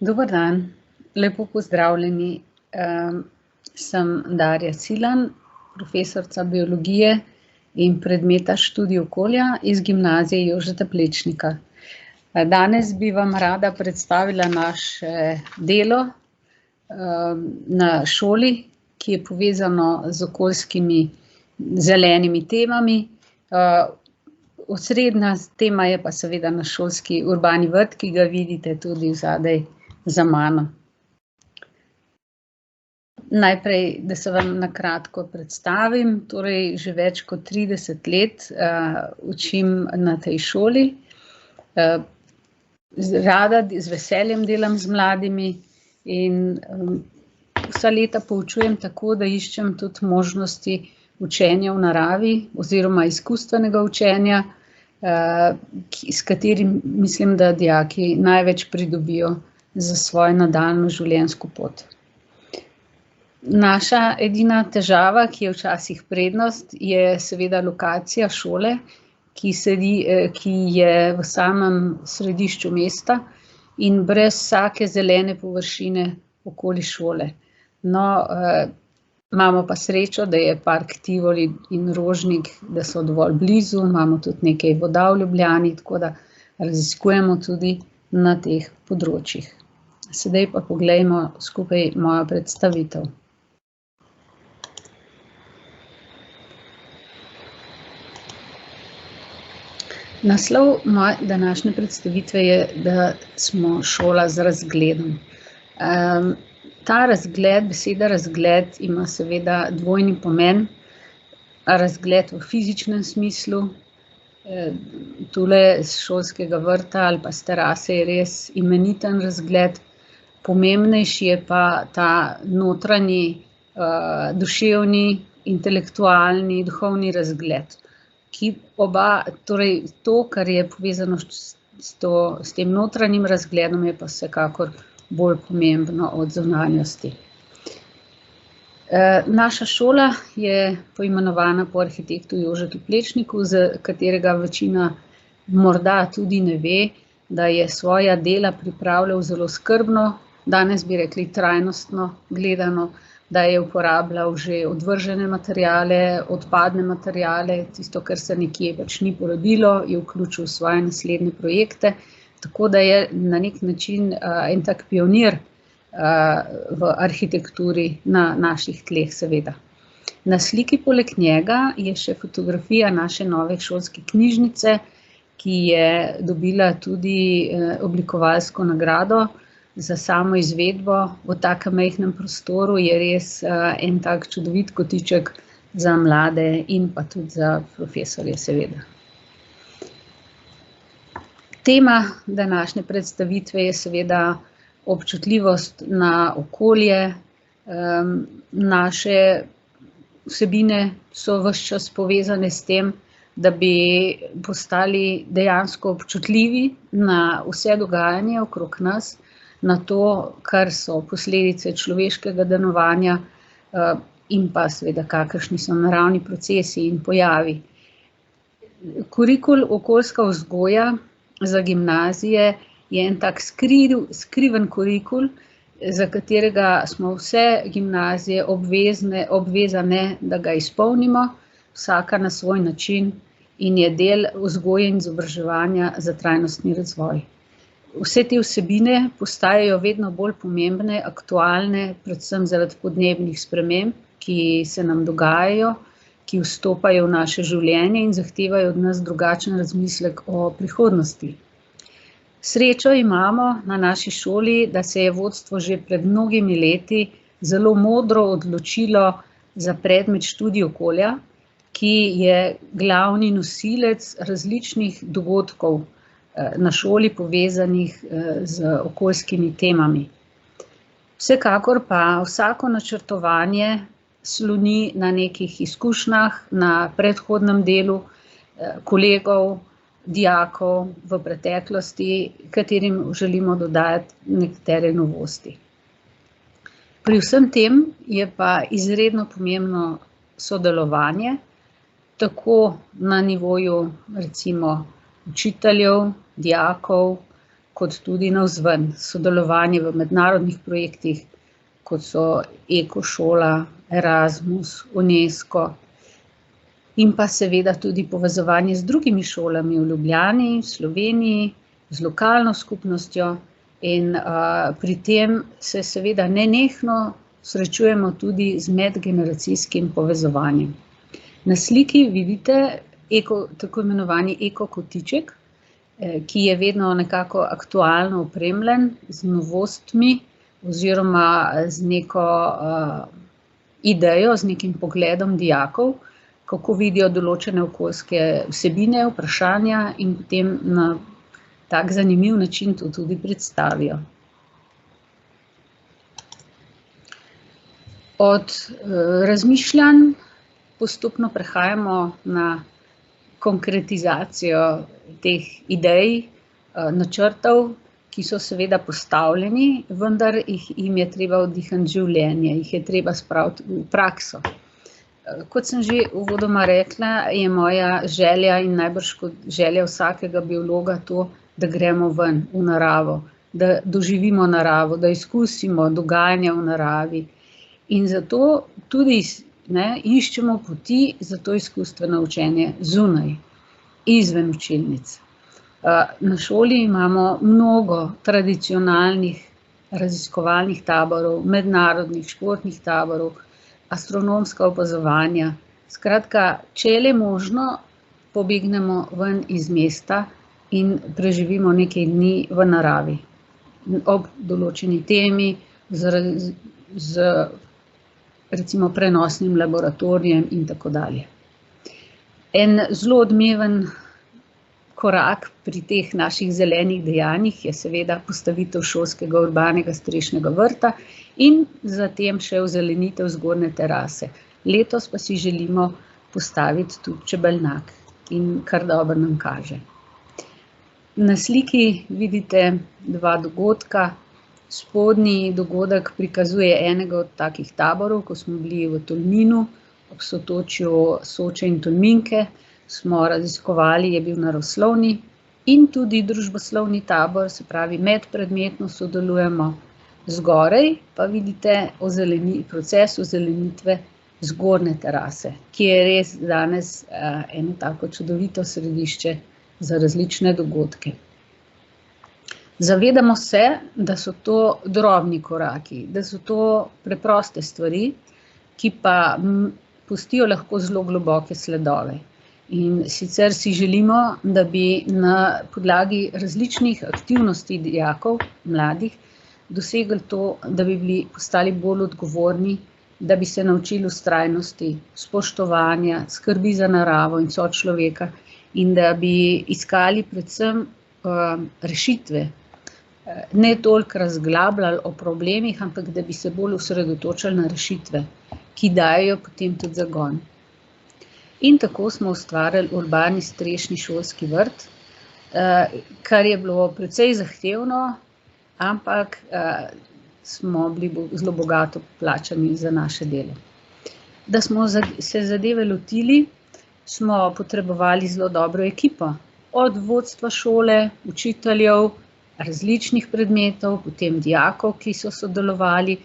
Dober dan, lepo pozdravljeni. Sem Darja Cilan, profesorica biologije in predmeta študij okolja iz Gimnazije Jožeta Plečnika. Danes bi vam rada predstavila naše delo na šoli, ki je povezano z okoljskimi zelenimi temami. Osrednja tema je pa seveda naš šolski urbani vrt, ki ga vidite tudi zadaj za mano. Najprej, da se vam na kratko predstavim, torej že več kot 30 let učim na tej šoli. Rada z veseljem delam z mladimi in vsa leta poučujem tako, da iščem tudi možnosti učenja v naravi oziroma izkustvenega učenja, s katerim mislim, da dijaki največ pridobijo za svojo nadaljnjo življenjsko pot. Naša edina težava, ki je včasih prednost, je seveda lokacija šole, ki je v samem središču mesta in brez vsake zelene površine okoli šole. No, imamo pa srečo, da je park Tivoli in Rožnik, da so dovolj blizu, imamo tudi nekaj voda v Ljubljani, tako da raziskujemo tudi na teh področjih. Sedaj pa poglejmo skupaj mojo predstavitev. Naslov moje današnje predstavitve je, da smo šola z razgledom. Ta razgled, beseda razgled ima seveda dvojni pomen. Razgled v fizičnem smislu, tule z šolskega vrta ali pa s terase je res imeniten razgled. Pomembnejši je pa ta notranji, duševni, intelektualni, duhovni razgled, ki oba, torej to, kar je povezano s tem notranjim razgledom, je pa vsekakor bolj pomembno od zunanjosti. Naša šola je poimenovana po arhitektu Jožetu Plečniku, za katerega večina morda tudi ne ve, da je svoja dela pripravljal zelo skrbno, danes bi rekli trajnostno gledano, da je uporabljal že odvržene materiale, odpadne materiale, tisto, kar se nekje pač ni porabilo, je vključil v svoje naslednje projekte, tako da je na nek način en tak pionir v arhitekturi na naših tleh seveda. Na sliki poleg njega je še fotografija naše nove šolske knjižnice, ki je dobila tudi oblikovalsko nagrado za samo izvedbo. V takem majhnem prostoru je res en tak čudovit kotiček za mlade in pa tudi za profesorje seveda. Tema današnje predstavitve je seveda občutljivost na okolje. Naše vsebine so ves čas povezane s tem, da bi postali dejansko občutljivi na vse dogajanje okrog nas, na to, kar so posledice človeškega delovanja in pa seveda kakršni so naravni procesi in pojavi. Kurikul okoljska vzgoja za gimnazije je en tak skriven kurikul, za katerega smo vse gimnazije obvezane, da ga izpolnimo, vsaka na svoj način in je del vzgoje in izobraževanja za trajnostni razvoj. Vse te vsebine postajajo vedno bolj pomembne, aktualne, predvsem zaradi podnebnih sprememb, ki se nam dogajajo, ki vstopajo v naše življenje in zahtevajo od nas drugačen razmislek o prihodnosti. Srečo imamo na naši šoli, da se je vodstvo že pred mnogimi leti zelo modro odločilo za predmet študij okolja, ki je glavni nosilec različnih dogodkov na šoli povezanih z okoljskimi temami. Vsekakor pa vsako načrtovanje sloni na nekih izkušnjah, na predhodnem delu kolegov, dijakov v preteklosti, katerim želimo dodati nekatere novosti. Pri vsem tem je pa izredno pomembno sodelovanje, tako na nivoju recimo učiteljev, dijakov, kot tudi navzven. Sodelovanje v mednarodnih projektih, kot so Ekošola, Erasmus, UNESCO, in pa seveda tudi povezovanje z drugimi šolami v Ljubljani, v Sloveniji, z lokalno skupnostjo, in pri tem se seveda nenehno srečujemo tudi z medgeneracijskim povezovanjem. Na sliki vidite tako imenovani ekokotiček, ki je vedno nekako aktualno opremljen z novostmi oziroma z neko idejo, z nekim pogledom dijakov, kako vidijo določene okoljske vsebine, vprašanja in potem na tak zanimiv način to tudi predstavijo. Od razmišljanj postopno prehajamo na konkretizacijo teh idej, načrtov, ki so seveda postavljeni, vendar jim je treba vdihniti življenje, jih je treba spraviti v prakso. Kot sem že uvodoma rekla, je moja želja in najbrž kot želja vsakega biologa to, da gremo ven v naravo, da doživimo naravo, da izkusimo dogajanja v naravi. In zato tudi iščemo poti za to izkustveno učenje zunaj, izven učilnic. Na šoli imamo mnogo tradicionalnih raziskovalnih taborov, mednarodnih športnih taborov, astronomska opazovanja. Skratka, če je le možno, pobegnemo ven iz mesta in preživimo nekaj dni v naravi, ob določeni temi, z recimo prenosnim laboratorijem in tako dalje. En zelo odmeven korak pri teh naših zelenih dejanjih je seveda postavitev šolskega urbanega strešnega vrta in zatem še ozelenitev zgornje terase. Letos pa si želimo postaviti tudi čebelnjak in kar dobro nam kaže. Na sliki vidite dva dogodka. Spodnji dogodek prikazuje enega od takih taborov, ko smo bili v Tolminu, ob sotočju Soče in Tolminke, smo raziskovali, je bil naravoslovni in tudi družboslovni tabor, se pravi medpredmetno sodelujemo. Zgoraj pa vidite proces ozelenitve zgornje terase, ki je res danes eno tako čudovito središče za različne dogodke. Zavedamo se, da so to drobni koraki, da so to preproste stvari, ki pa pustijo lahko zelo globoke sledove. In sicer si želimo, da bi na podlagi različnih aktivnosti dijakov, mladih, dosegli to, da bi postali bolj odgovorni, da bi se naučili vztrajnosti, spoštovanja, skrbi za naravo in sočloveka in da bi iskali predvsem rešitve, ne toliko razglabljali o problemih, ampak da bi se bolj osredotočili na rešitve, ki dajejo potem tudi zagon. In tako smo ustvarili urbani strešni šolski vrt, kar je bilo precej zahtevno, ampak smo bili zelo bogato plačani za naše delo. Da smo se zadeve lotili, smo potrebovali zelo dobro ekipo, od vodstva šole, učiteljev, različnih predmetov, potem dijakov, ki so sodelovali.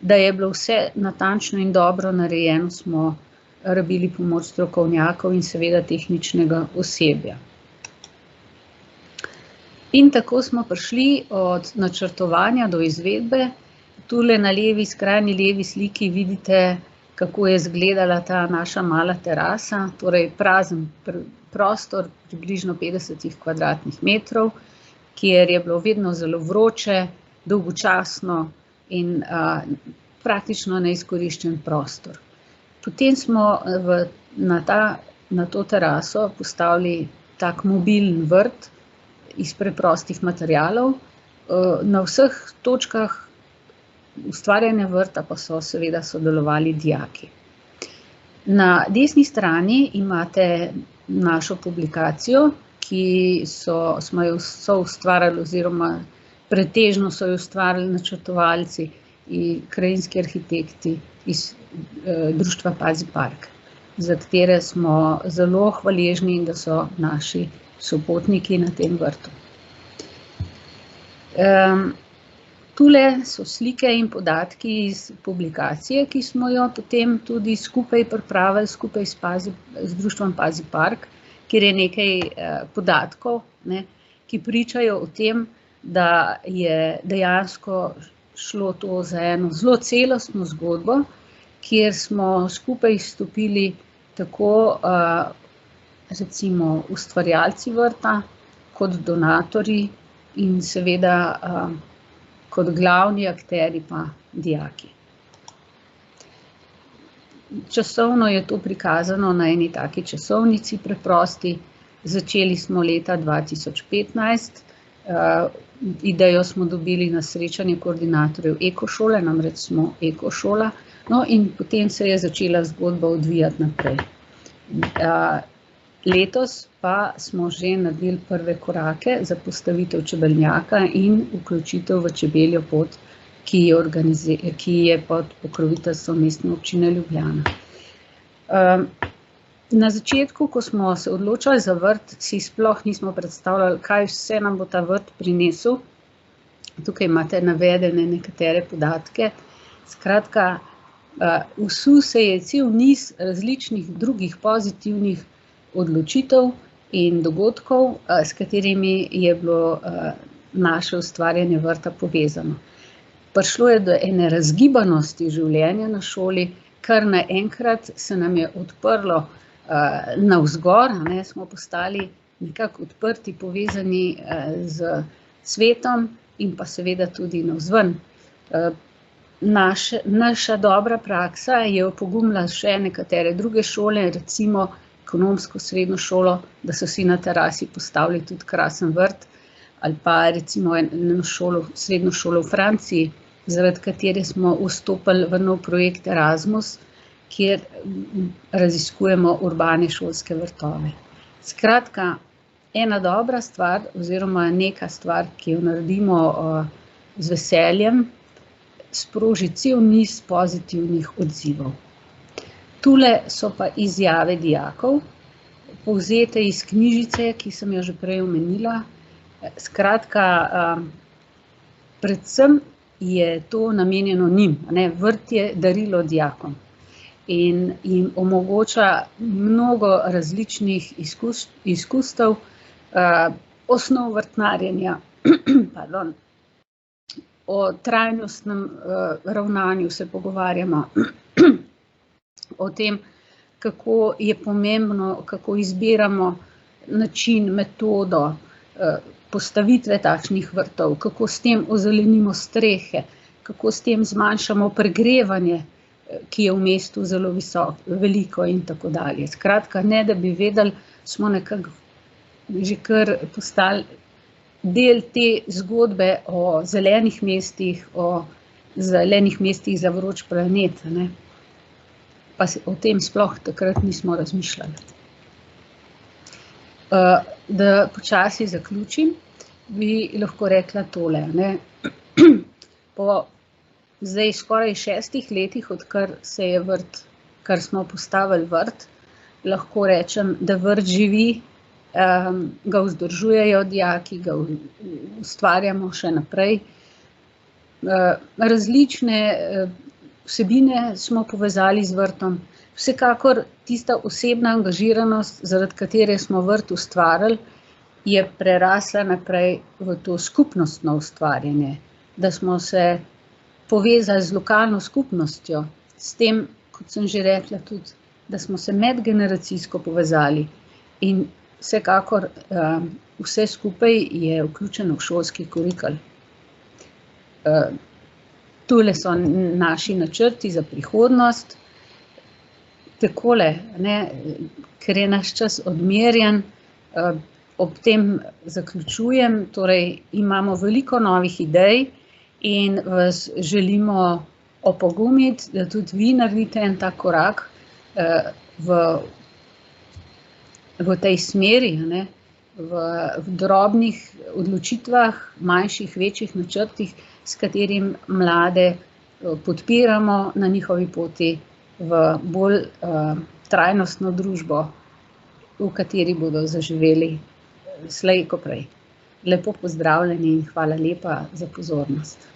Da je bilo vse natančno in dobro narejeno, smo rabili pomoč strokovnjakov in seveda tehničnega osebja. In tako smo prišli od načrtovanja do izvedbe. Tule na skrajni levi sliki vidite, kako je izgledala ta naša mala terasa, torej prazen prostor, približno 50 kvadratnih metrov, kjer je bilo vedno zelo vroče, dolgočasno in praktično neizkoriščen prostor. Potem smo na to teraso postavili tak mobilen vrt iz preprostih materialov. Na vseh točkah ustvarjanja vrta pa so seveda sodelovali dijaki. Na desni strani imate našo publikacijo, ki smo jo soustvarjali oziroma pretežno so jo ustvarjali načrtovalci in krajinski arhitekti iz društva Pazi park, za katere smo zelo hvaležni, da so naši sopotniki na tem vrtu. Tule so slike in podatki iz publikacije, ki smo jo potem tudi skupaj pripravili, skupaj z društvom Pazi park, kjer je nekaj podatkov, ki pričajo o tem, da je dejansko šlo to za eno zelo celostno zgodbo, kjer smo skupaj stopili tako recimo ustvarjalci vrta, kot donatorji in seveda kot glavni akterji pa dijaki. Časovno je to prikazano na eni taki časovnici preprosti. Začeli smo leta 2015, idejo smo dobili na srečanje koordinatorjev ekošole, namreč smo ekošola, no in potem se je začela zgodba odvijati naprej. Letos pa smo že naredili prve korake za postavitev čebelnjaka in vključitev v čebeljo pot, ki je pod pokroviteljstvom Mestne občine Ljubljana. Na začetku, ko smo se odločali za vrt, si sploh nismo predstavljali, kaj vse nam bo ta vrt prinesel. Tukaj imate navedene nekatere podatke. Skratka, vsul se je cel niz različnih drugih pozitivnih odločitev in dogodkov, s katerimi je bilo naše ustvarjanje vrta povezano. Prišlo je do ene razgibanosti življenja na šoli, kar naenkrat se nam je odprlo navzgor, smo postali nekako odprti, povezani z svetom in pa seveda tudi navzven. Naša dobra praksa je opogumila še nekatere druge šole, recimo ekonomsko srednjo šolo, da so si na terasi postavili tudi krasen vrt, ali pa recimo eno srednjo šolo v Franciji, zaradi katere smo vstopili v nov projekt Erasmus, kjer raziskujemo urbane šolske vrtove. Skratka, ena dobra stvar oziroma neka stvar, ki jo naredimo z veseljem, sproži cel niz pozitivnih odzivov. Tule so pa izjave dijakov, povzete iz knjižice, ki sem jo že prej omenila. Skratka, predvsem je to namenjeno njim, vrt je darilo dijakom in jim omogoča mnogo različnih izkustev, osnov vrtnarjenja, o trajnostnem ravnanju se pogovarjamo, o tem, kako je pomembno, kako izbiramo način, metodo postavitve takšnih vrtov, kako s tem ozelenimo strehe, kako s tem zmanjšamo pregrevanje, ki je v mestu zelo veliko in tako dalje. Skratka, ne da bi vedeli, smo nekako že kar postali del te zgodbe o zelenih mestih, za vroč planet, pa o tem sploh takrat nismo razmišljali. Da počasi zaključim, bi lahko rekla tole. Po zdaj skoraj 6 letih, odkar se je vrt, kar smo postavili vrt, lahko rečem, da vrt živi, ga vzdržujejo dijaki, ga ustvarjamo še naprej. Različne vsebine smo povezali z vrtom. Vsekakor tista osebna angažiranost, zaradi katere smo vrt ustvarili, je prerasla naprej v to skupnostno ustvarjanje, da smo se povezali z lokalno skupnostjo, s tem, kot sem že rekla tudi, da smo se medgeneracijsko povezali in vsekakor vse skupaj je vključeno v šolski kurikel. Tule so naši načrti za prihodnost. Takole, ker je naš čas odmerjen, ob tem zaključujem, torej imamo veliko novih idej in vas želimo opogumiti, da tudi vi naredite en tak korak v tej smeri, v drobnih odločitvah, manjših, večjih načrtih, s katerim mlade podpiramo na njihovi poti v bolj trajnostno družbo, v kateri bodo zaživeli slej ko prej. Lepo pozdravljeni in hvala lepa za pozornost.